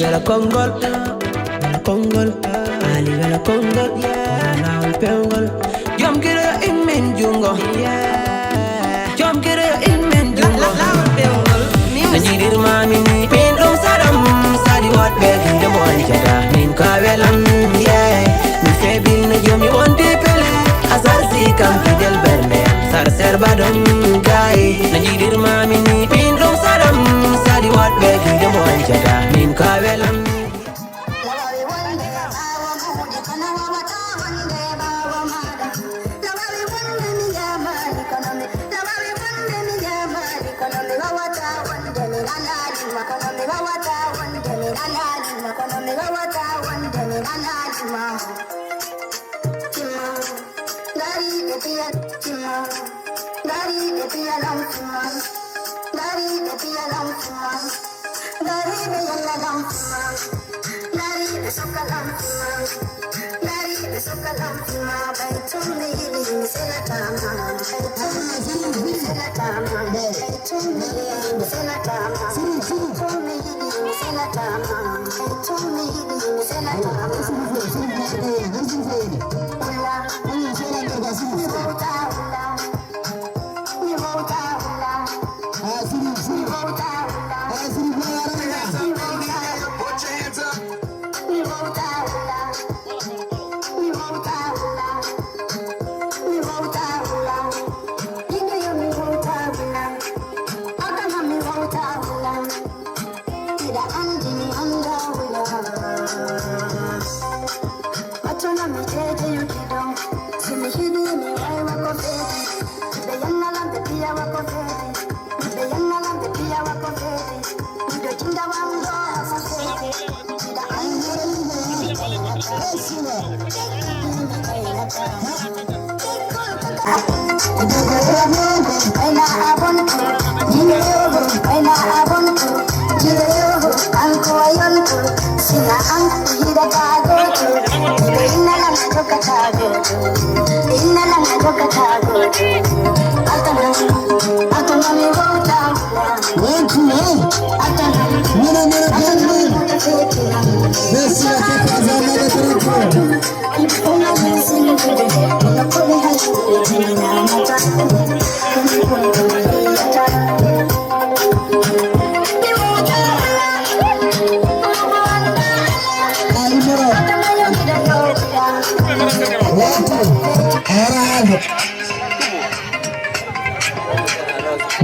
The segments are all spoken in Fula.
vela Kongol, Ali vela Kongol, now we Pengol. Jom kira imin jungo, jom kira imin jungo. Najidir mami ni pindong saram, sadi wat begi demo anikada. Min kawelam, mi febil na jom mi wonti pele. Asar si kam fidel berne, sar ser badom gai. Najidir mami ni pindong saram, sadi wat begi demo anikada. Min kawelam.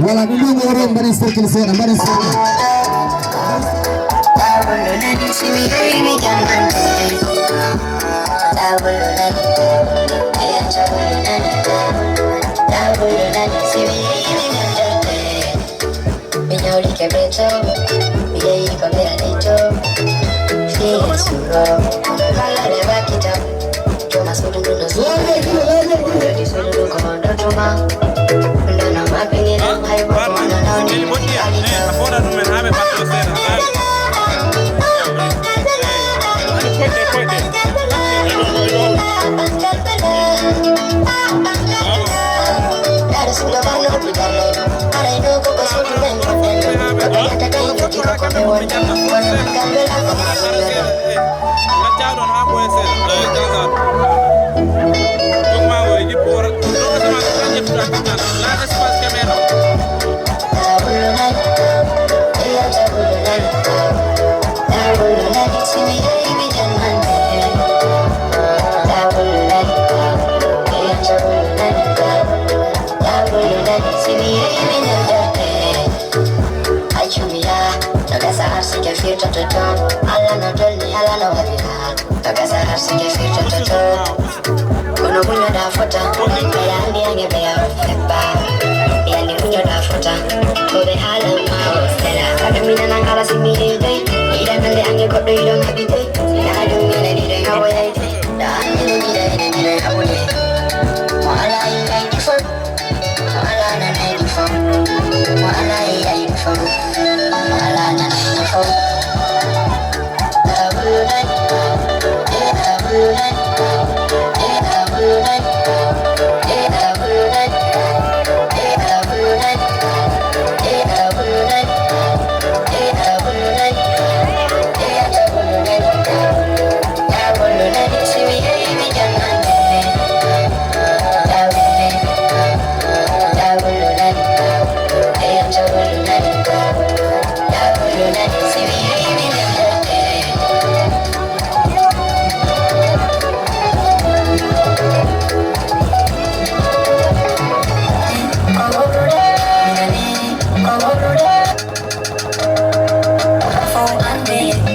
Wala mimi orang bari sekil saya bari sekil.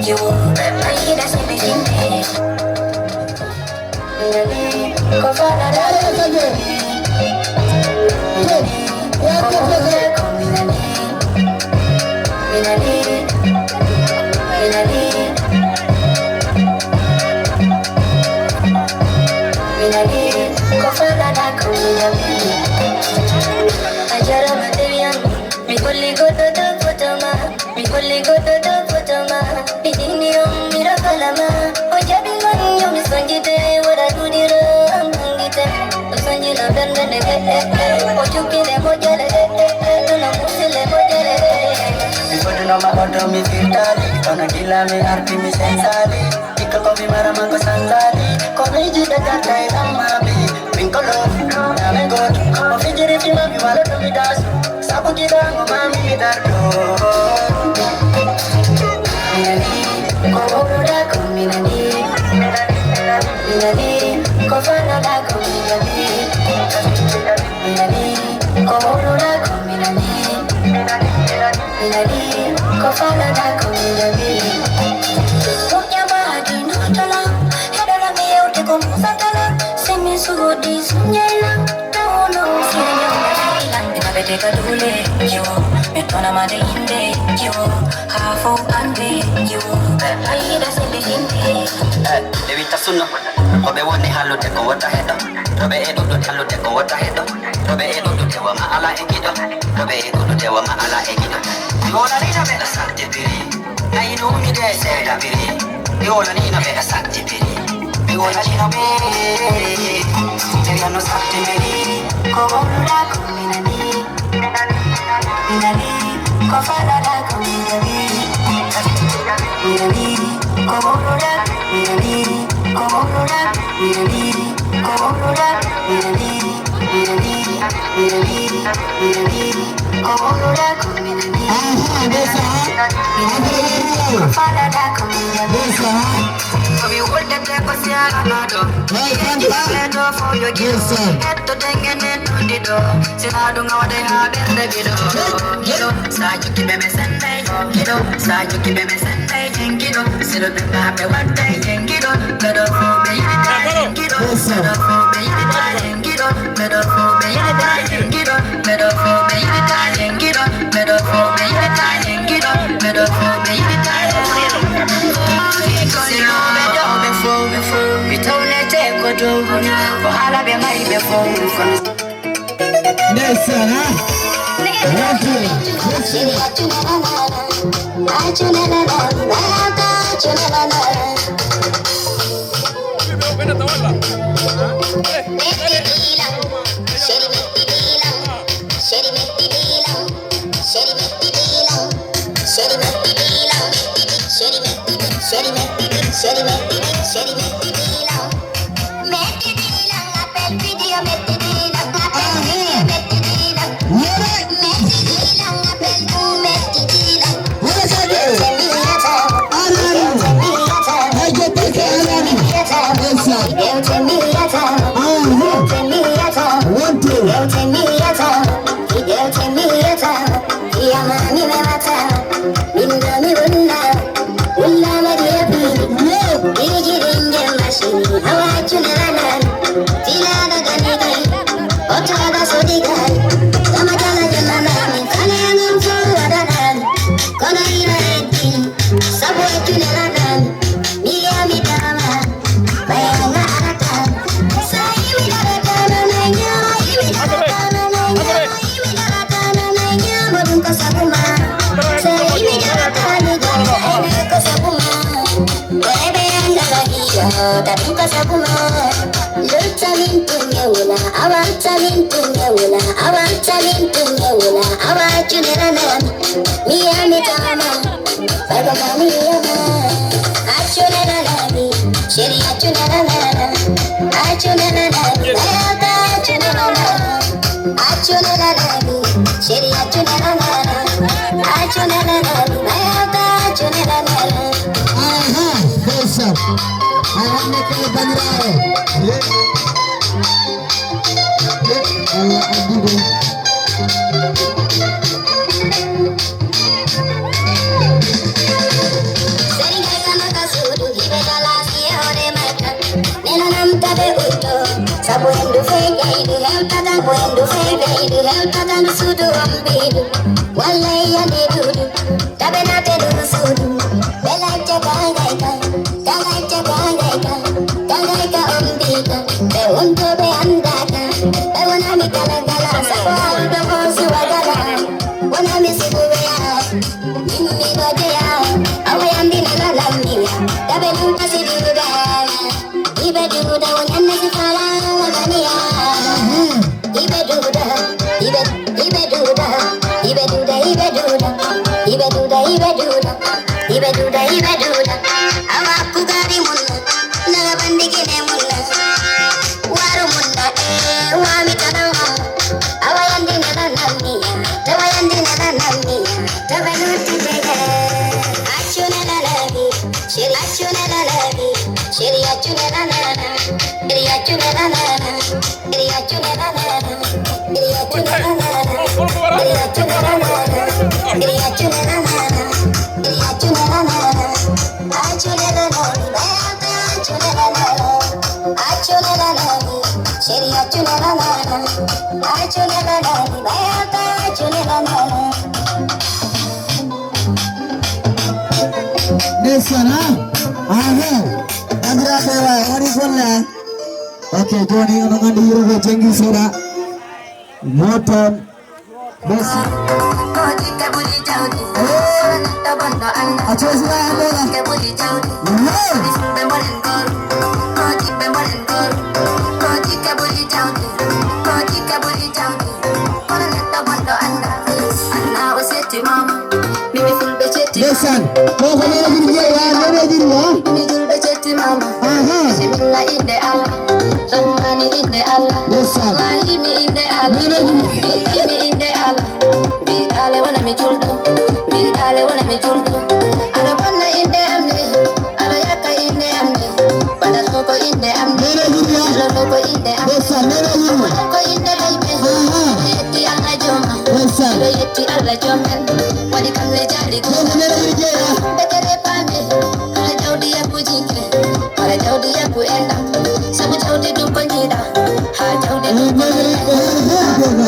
you. I hear that same thing. Go for that. Mi fitali, ona gila mi arti mi sensali. Ika ko mi mara mango sanzali. Ko mi jida jata ina mabi. Minkolo, na me god. O fijiri fi mami wala to mi dasu. Sabu gida ngo mami mi dardo. Minani, ko oro da ko minani. Minani, ko fana da ko minani. Minani, ko oro da ko minani. Minani, ko fana da ko minani. Punya bahagi no tala, hedala mi eu te como satala. Semi sugodi sunyela, no no sinya mafila. Ina bete kadule yo, metona made inde yo, hafo ande yo. Aida sende inde. Dewi tasunno, obe woni halu te ko wata hedo. Robe edu do halu te ko wata hedo. Robe edu do te wa ma ala egido. Robe edu do te wa ma ala egido. Yola ni na bela sakte biri. Ai no mi de se da biri. Yola ni na bela sakte biri. Yola ni na biri. Te no sakte biri. Ko ora ko minani. Minani, ko fana da ko minani. Minani, ko ora minani. Ko ora minani. Ko ora minani. Minani, minani, minani. Ko ora ko minani. Ko fana da ko minani. We hold the take us here another. Head off for your gifts. Head to tengen and to the door. Sinadunga what they have in the video. Kilo, Sayu Kibeme Sunday. Kilo, Sayu Kibeme Sunday. Kilo, Silo the Pape one day. Kilo, better for baby. Kilo, better for baby. Kilo, better for baby. Kilo, better for baby. Kilo, better for baby. Kilo, better for baby. We told her take a drove on for all of your money before we from Nelson, windu feidu helpatanu sudu ambidu wallahi ande dudu tabena tedu sudu belaja gangaika umbika be unto be andaka be wanami kalagala sakwa be bosu wagala wanami sibuya mimi gojaya awayambi na lamia tabe nunta sibuga ibe duda wanyanna sifala wagania ibe duda awaku gari munna naga bandigine munna waru munna wami tanawa awayandi nana namiya tawanuti bega achuna lalabi shiri achuna lalabi shiri achuna lalana shiri achuna lalana shiri achuna lalana shiri achuna lalana shiri achuna lalana shiri achuna lalana shiri achuna lalana achuna lalana achuna lalana achuna lalana shiri achuna lalana achuna lalana achuna lalana Nesana, Andra Dewa, Arisola. Okay, Johnny, Anangan di Euro Jengi Sora, Moton, Besi. Aceh sila ada. Desan, mau kemana diri ya? Mana diri ya? Bismillah inde Allah, Rahmani inde Allah, Rahimi inde Allah, Rahimi inde Allah. Bidale wana mijuldo, ala bonna inde amne, ala yaka inde amne, pada loko inde amne, ala loko inde amne, loko inde laibe, yeti alla joma, yeti alla jomen, wadi kamle jali kuma, bekere pame, ala jaudi ya kujinke, ala jaudi ya kuenda, sabu jaudi dumpanyida, ha jaudi dumpanyida.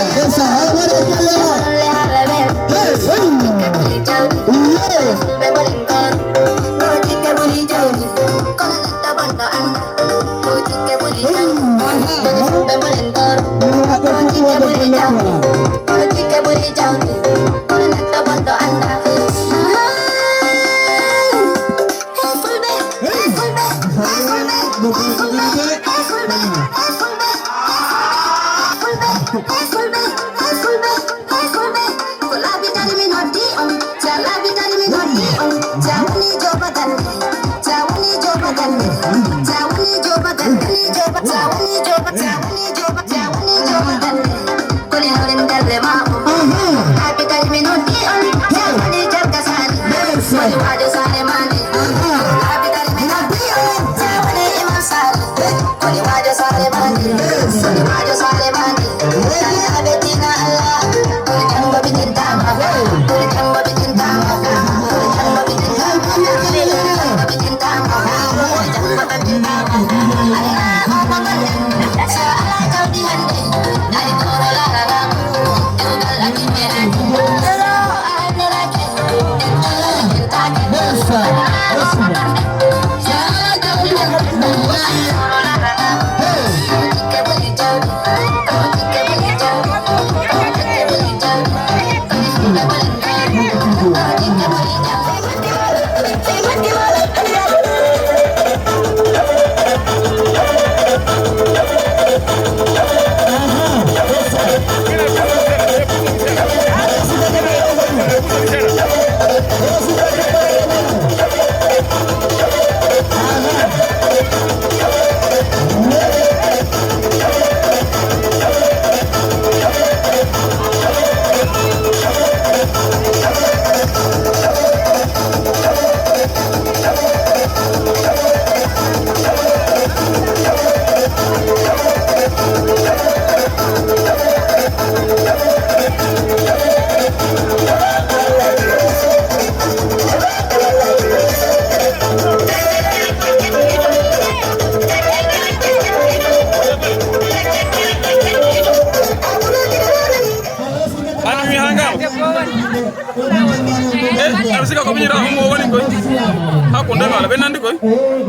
wala ɓe nandi koy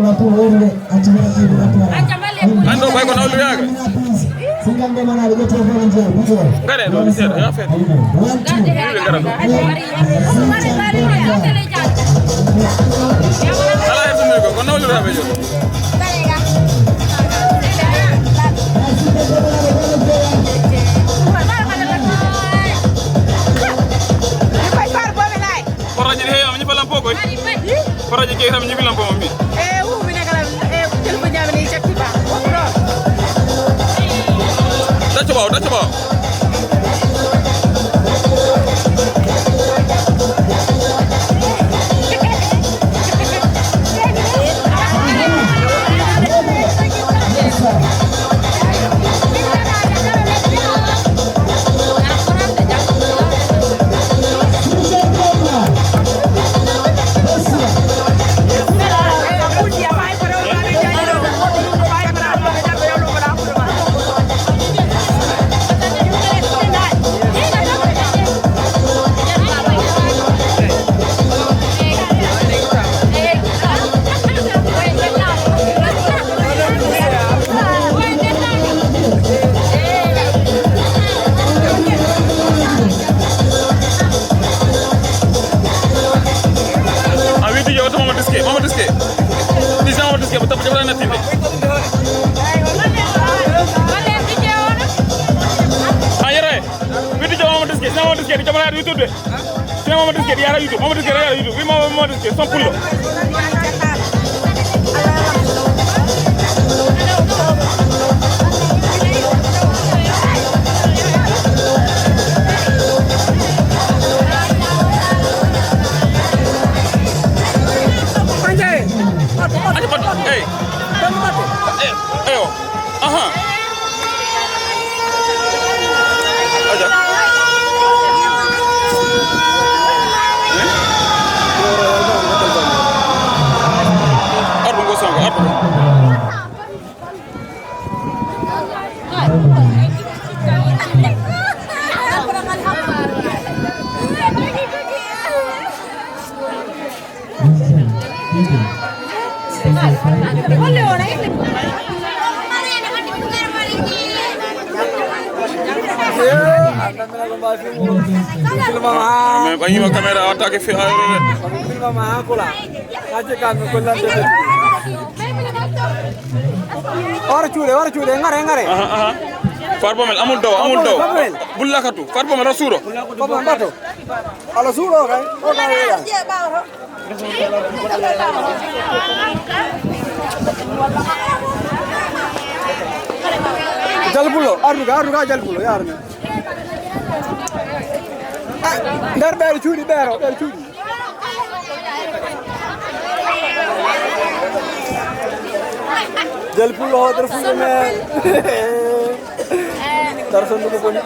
Lapu ore acaba ibu lapu ara. ando koy ko nawlu yaga Singande mana ada telepon je. gare ɗo mi seeɗa ya feet ɓe gara ɗo ala he fumni ko nawliraɓe joni Koraji he am ñibalam po koy koraji ke tam ñibilam po mi Dacca baw Mama diske ba tabu jabra na tinde ayere widi jama mama diske di jabra YouTube de mama diske di yara YouTube wi mama diske son pullo mais bañi ma caméra attaqué fi ayro de ma hakula aje kan ko lande de wara cuude ngare farbo mel amul daw bullakatu farbo mel rasuro ko bato ala suro kay o ga ya jalbulo arduga jalbulo yarni ndar ɓeɗo cuuɗi ɓeero cuuɗi jel pullo hoɗere fulɓe men dar sondugo boni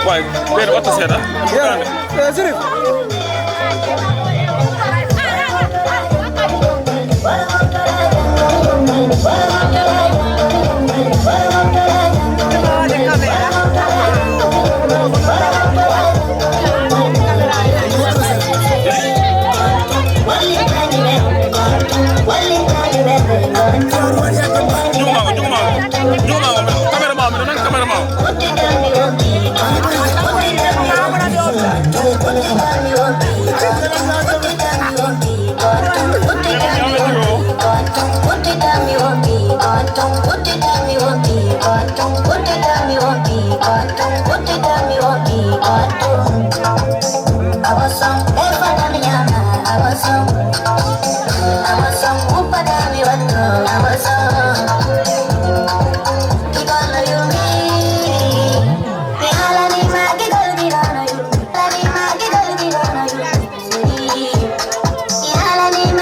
Why? Where? What is it? Yeah, Sirif. Alani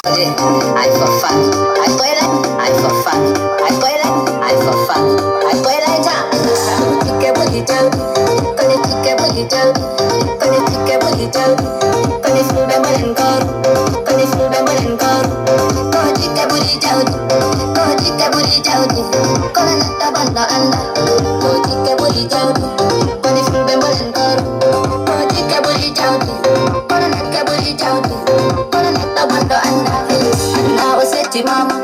I for fun. I play like I for fun. I play like I for fun. I play like that. Chica bully toad. Gonna chica bully toad. Gonna chica bully toad. Gonna fool them and go. Gonna fool them and go. Go chica bully toad. Go chica bully toad. Gonna not the banda anda. Go chica bully toad. Gonna fool them and go. Go chica bully toad. Gonna not the bully toad. Gonna not the banda anda. Setti mama,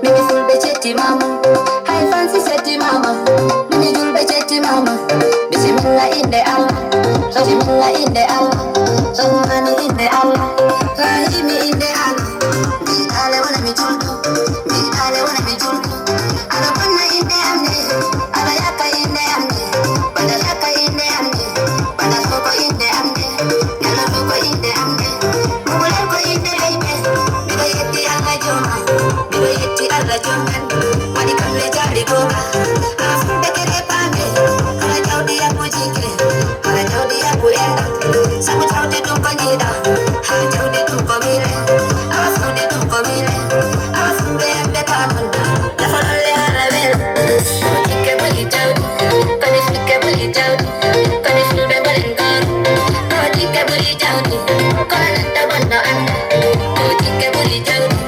mimi fulbe chetti mama. High fancy setti mama, mimi julbe chetti mama. Bismillah in the Allah, Bismillah in the Allah, Rahmani in the Allah, Rahimi in the Allah. Mi ale wana mi juldo, mi ale wana mi juldo. Ala panna in the amne, ala yaka in the amne, pada yaka in the amne, pada soko in the amne, nala soko in the amne, mulan ko in the amne. Bigo yetti alla jongan wadi kalle jari goga afu bekere pame ala jawdi aku jike ala jawdi aku enda sabu jawdi du ko nyida ha jawdi du ko mire afu de du ko mire afu be be tamanda la falalle ala vel jike bali jawdi kani fike bali jawdi kani fulbe balen gar jike bali jawdi kana tabanda anda jike bali jawdi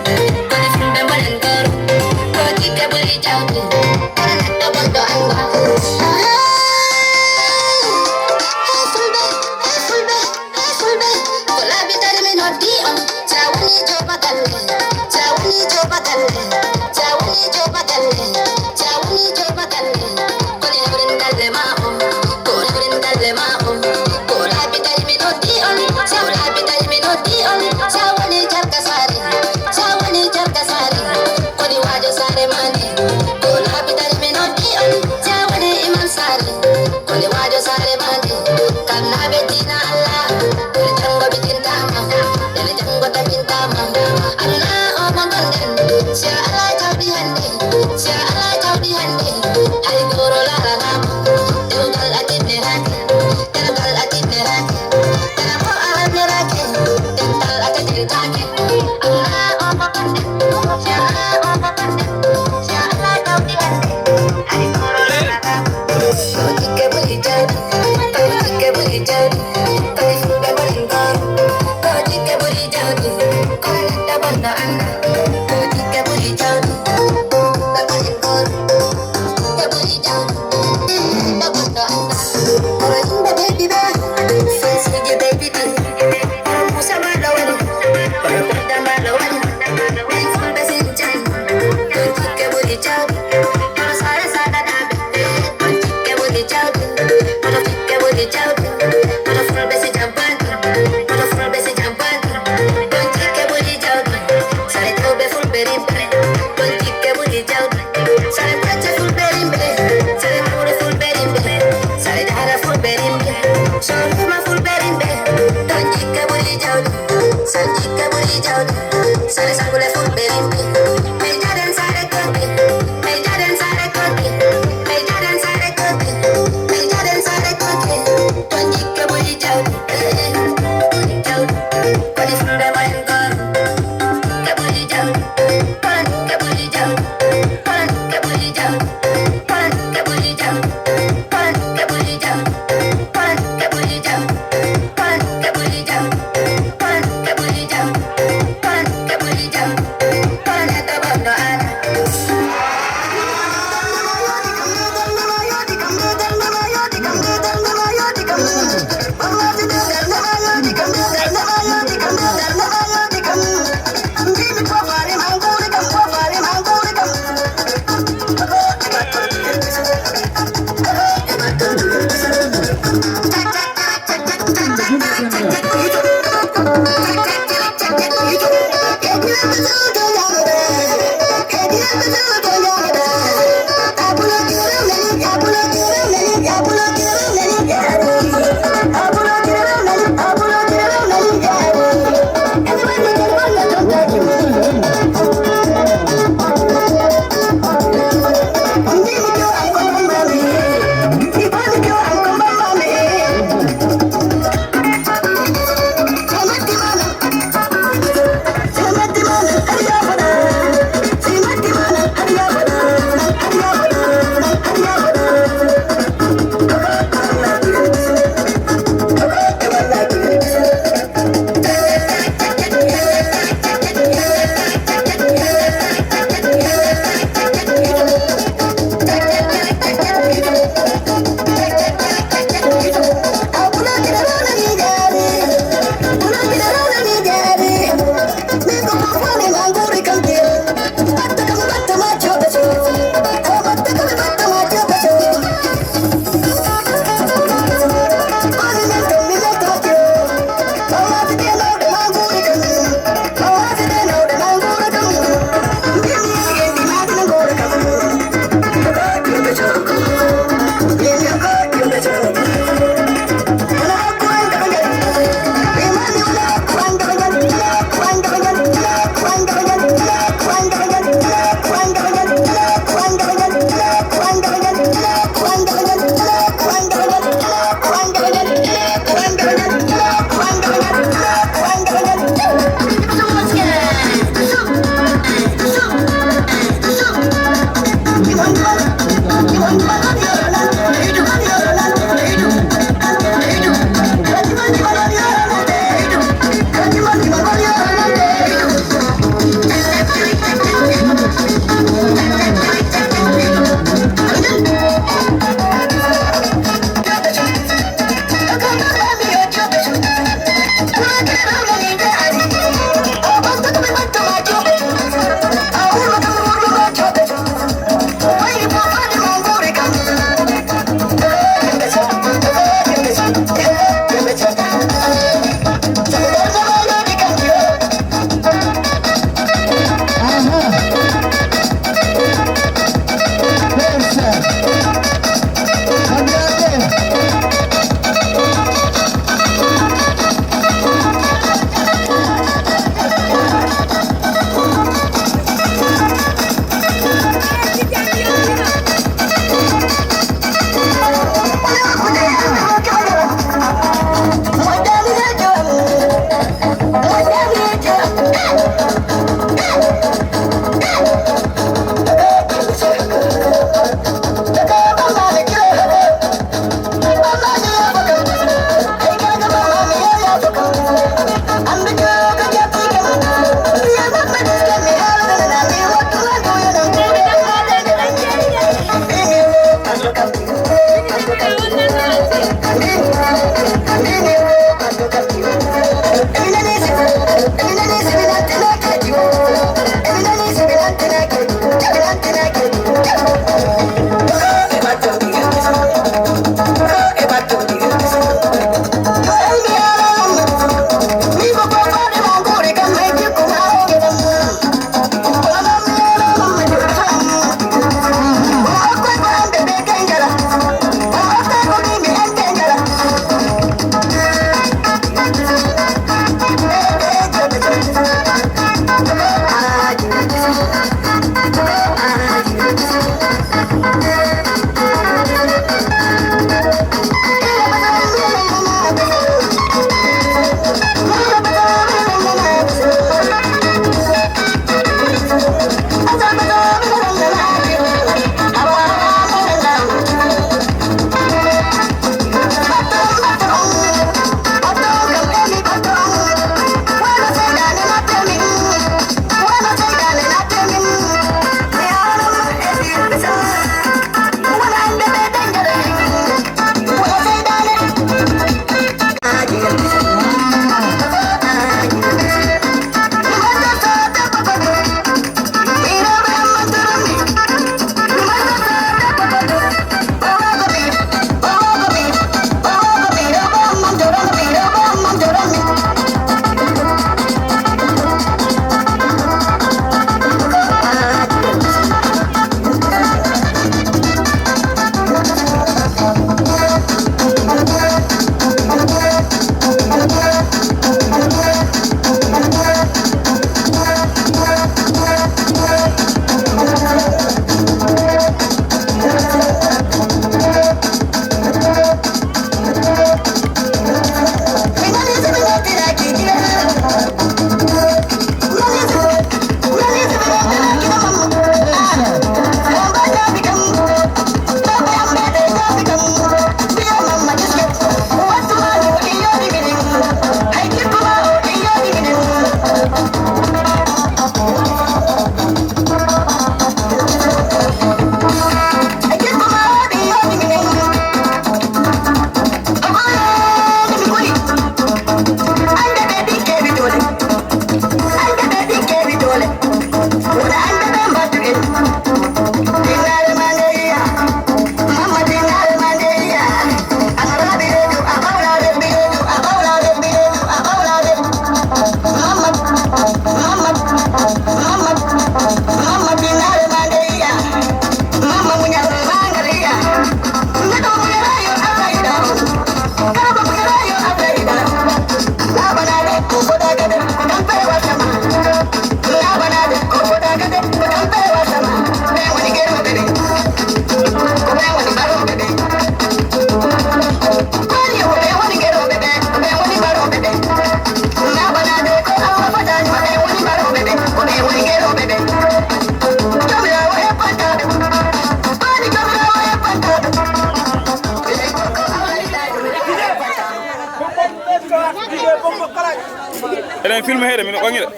Eden film hede min bangira.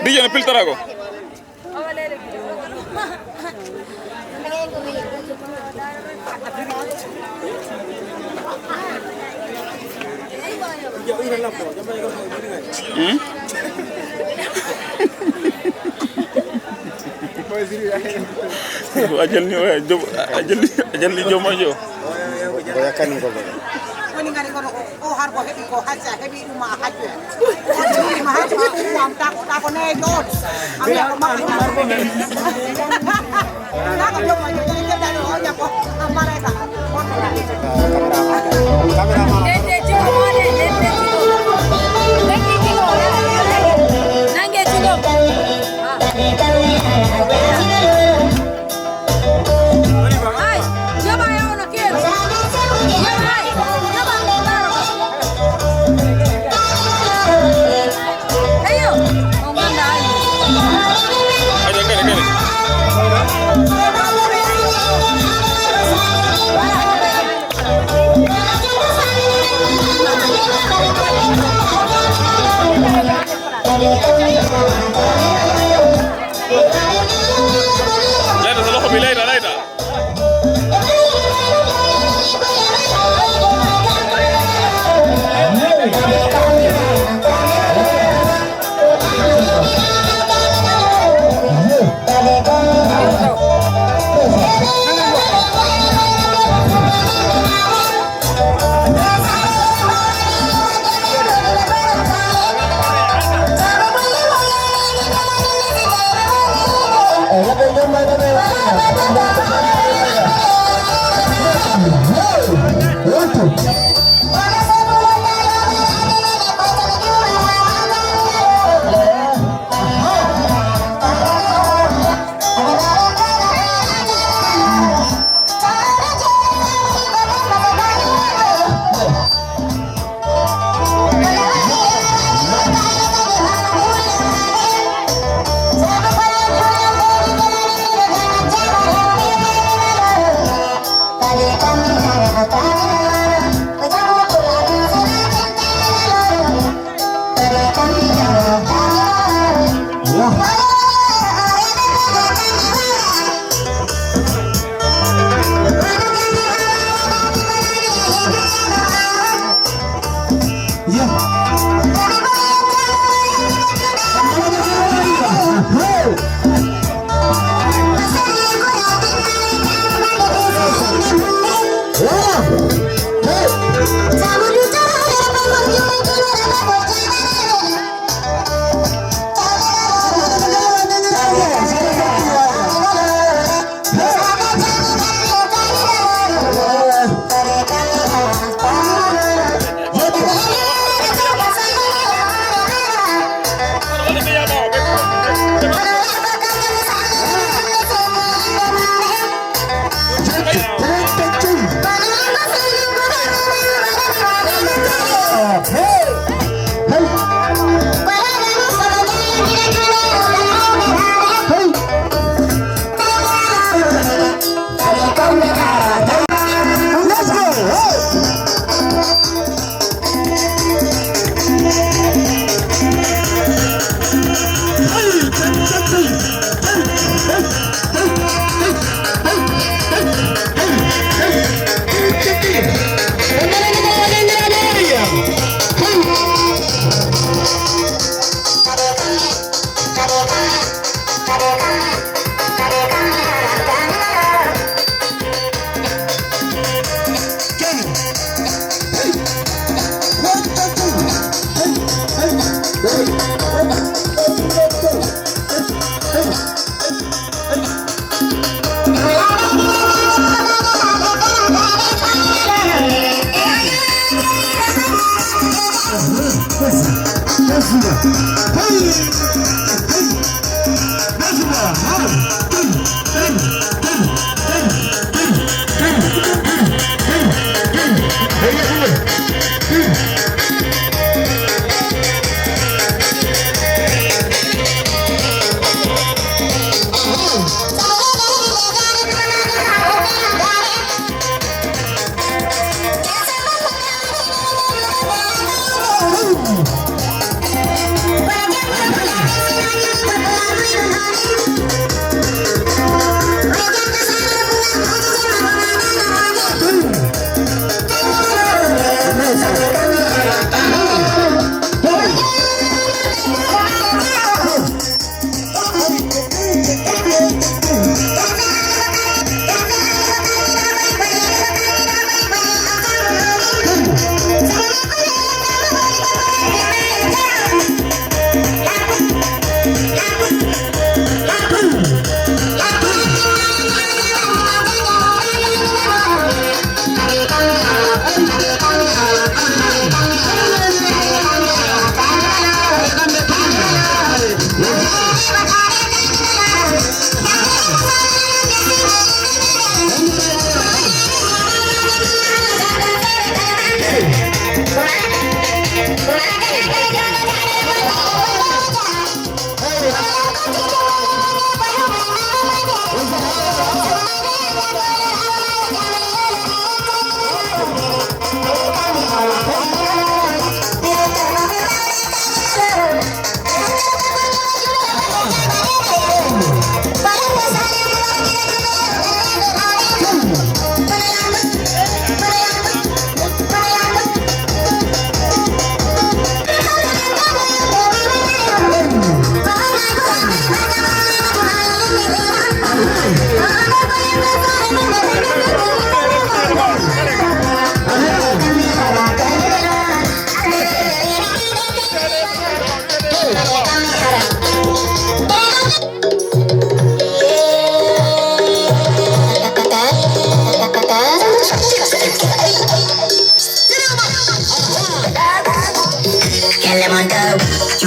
DJ no piltarago. Ajal ni jom ajo. Bayangkan kau. Wani ngari kono o har ko hebi ko haja hebi uma haja ma haja ko am ta ko ne dot am ya ko ma ko na ko yo ma yo ni ke dalo o ya ko amare ka kamera de chico mole de chico nange chico ay yo ma yo no quiero Later, salo ko later.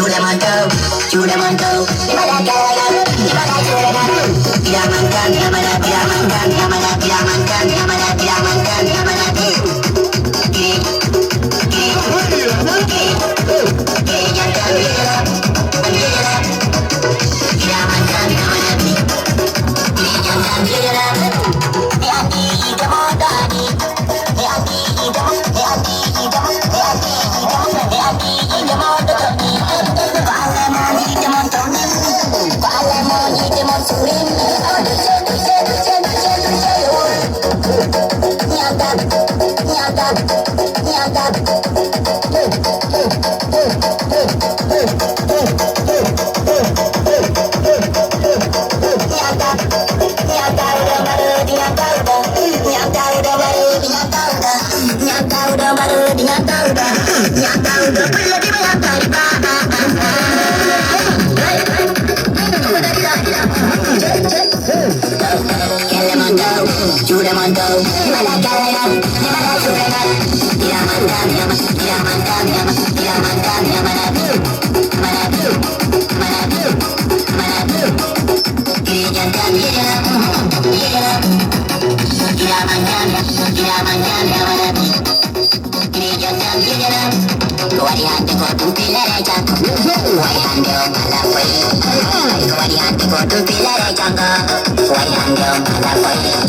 Chudamanto, Chudamanto, Yamankan, Yamankan, Yamankan, Yamankan, Yamankan,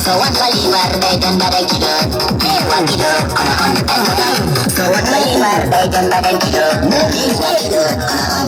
So what Bolivar they done by the kilo? Hey, what kilo? So what Bolivar they done by the kilo? Hey, what kilo?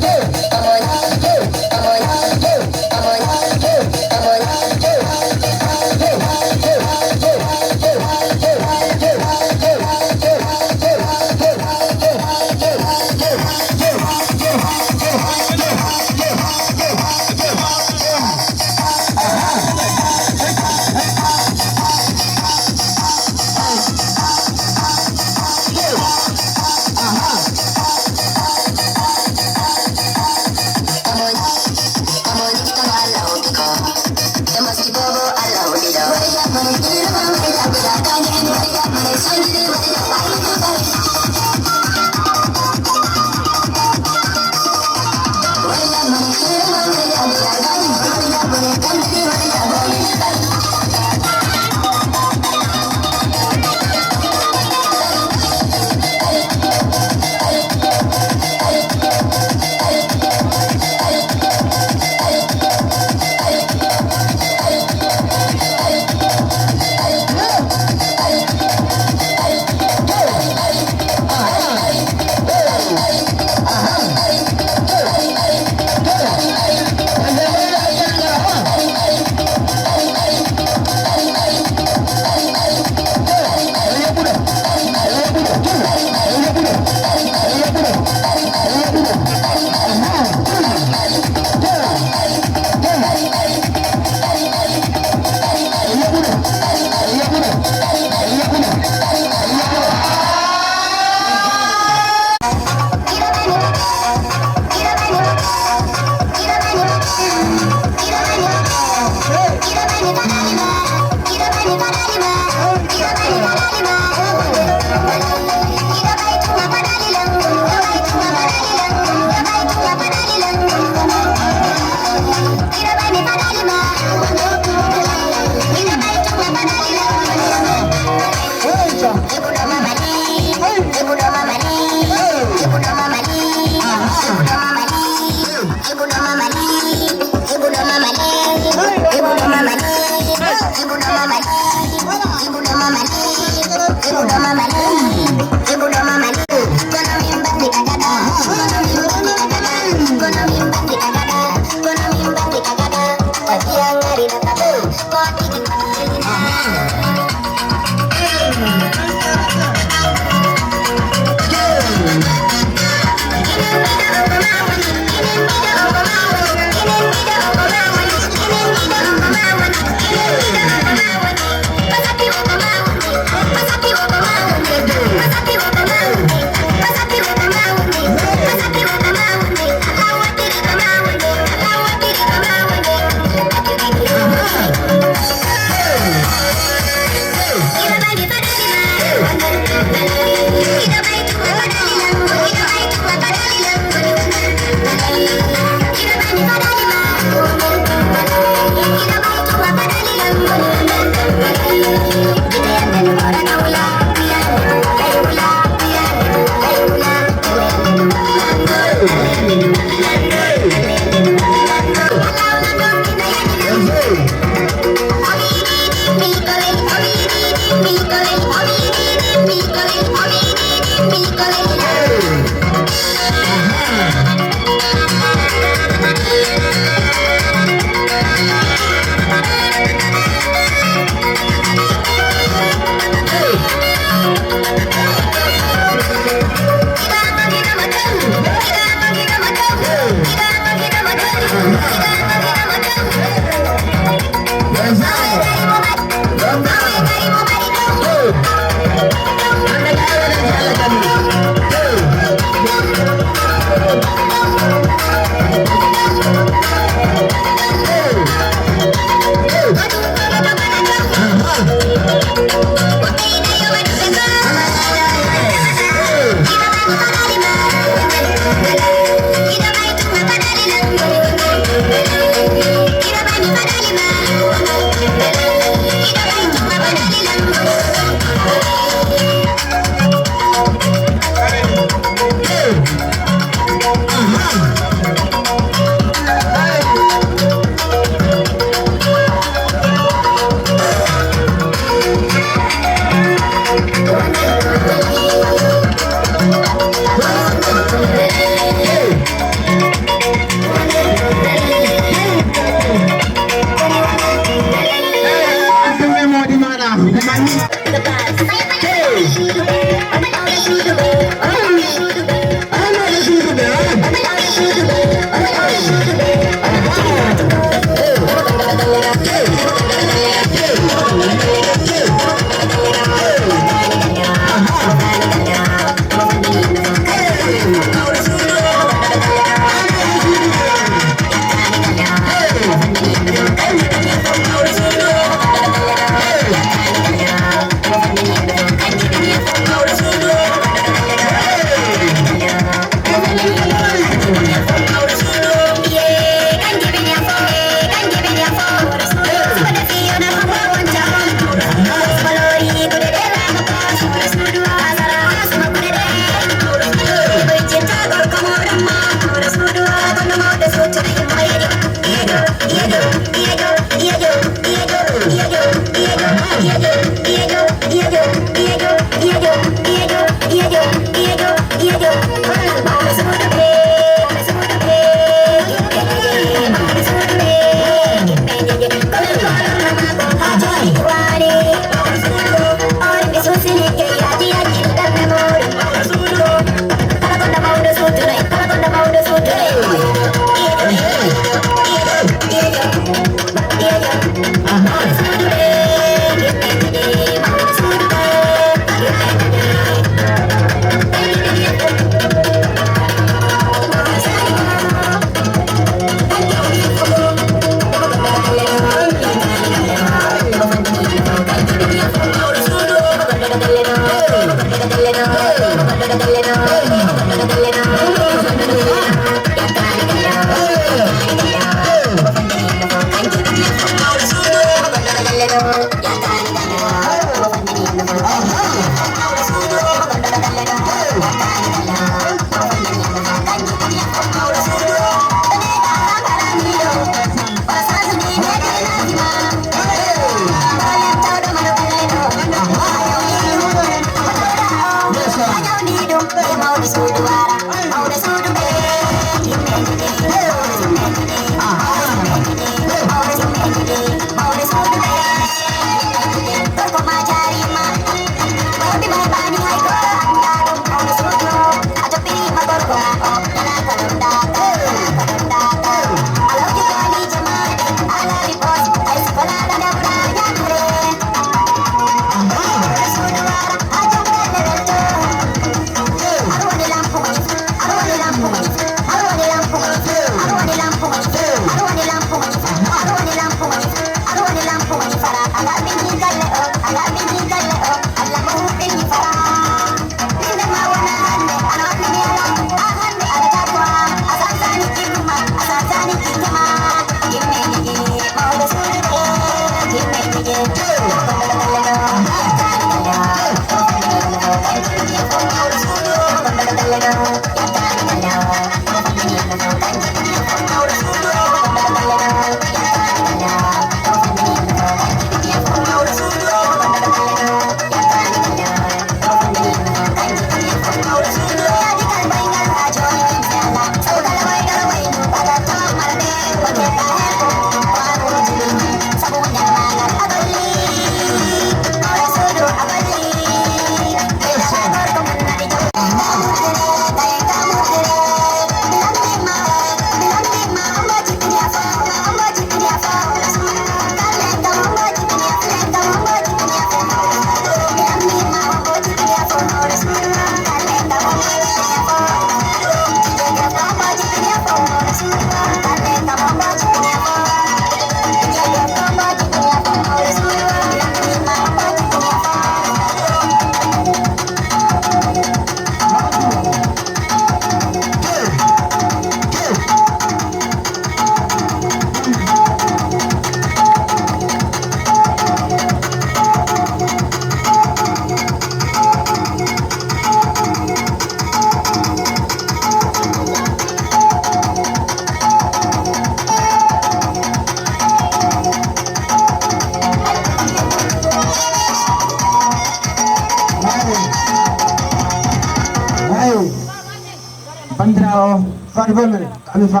Fadi family. Kami fa.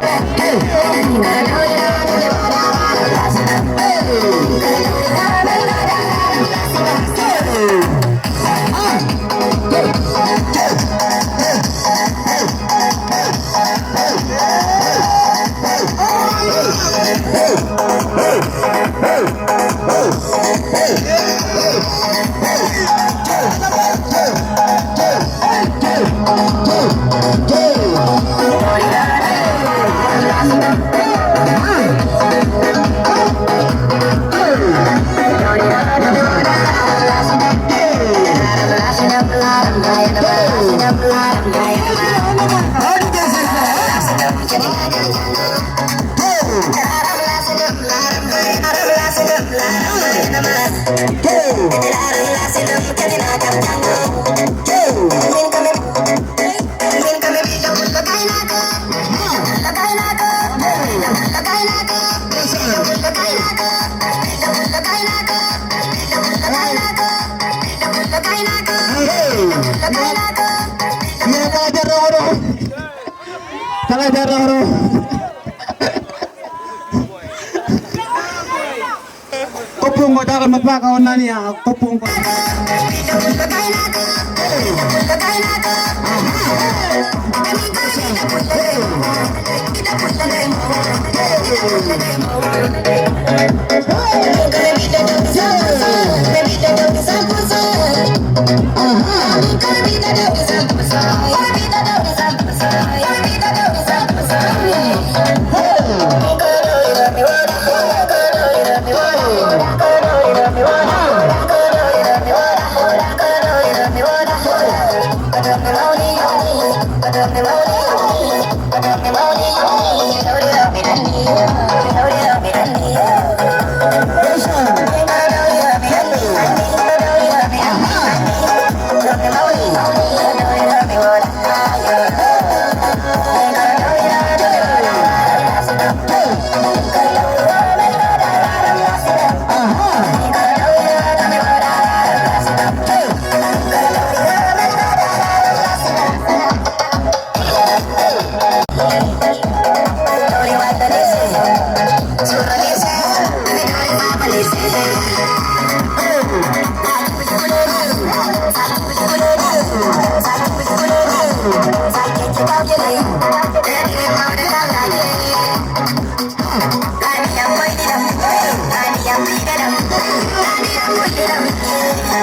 Kopung ko dapat magpakaon na niya. Kopung ko.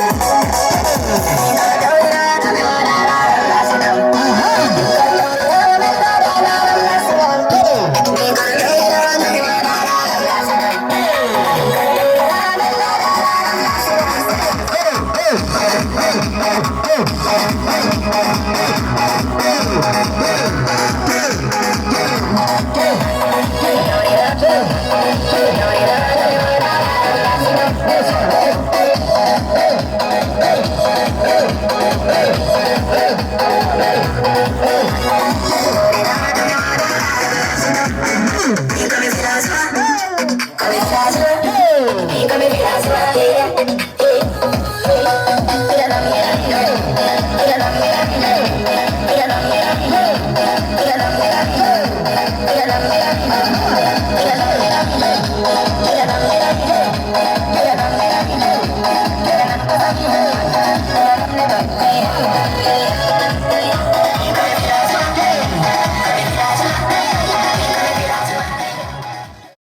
I'm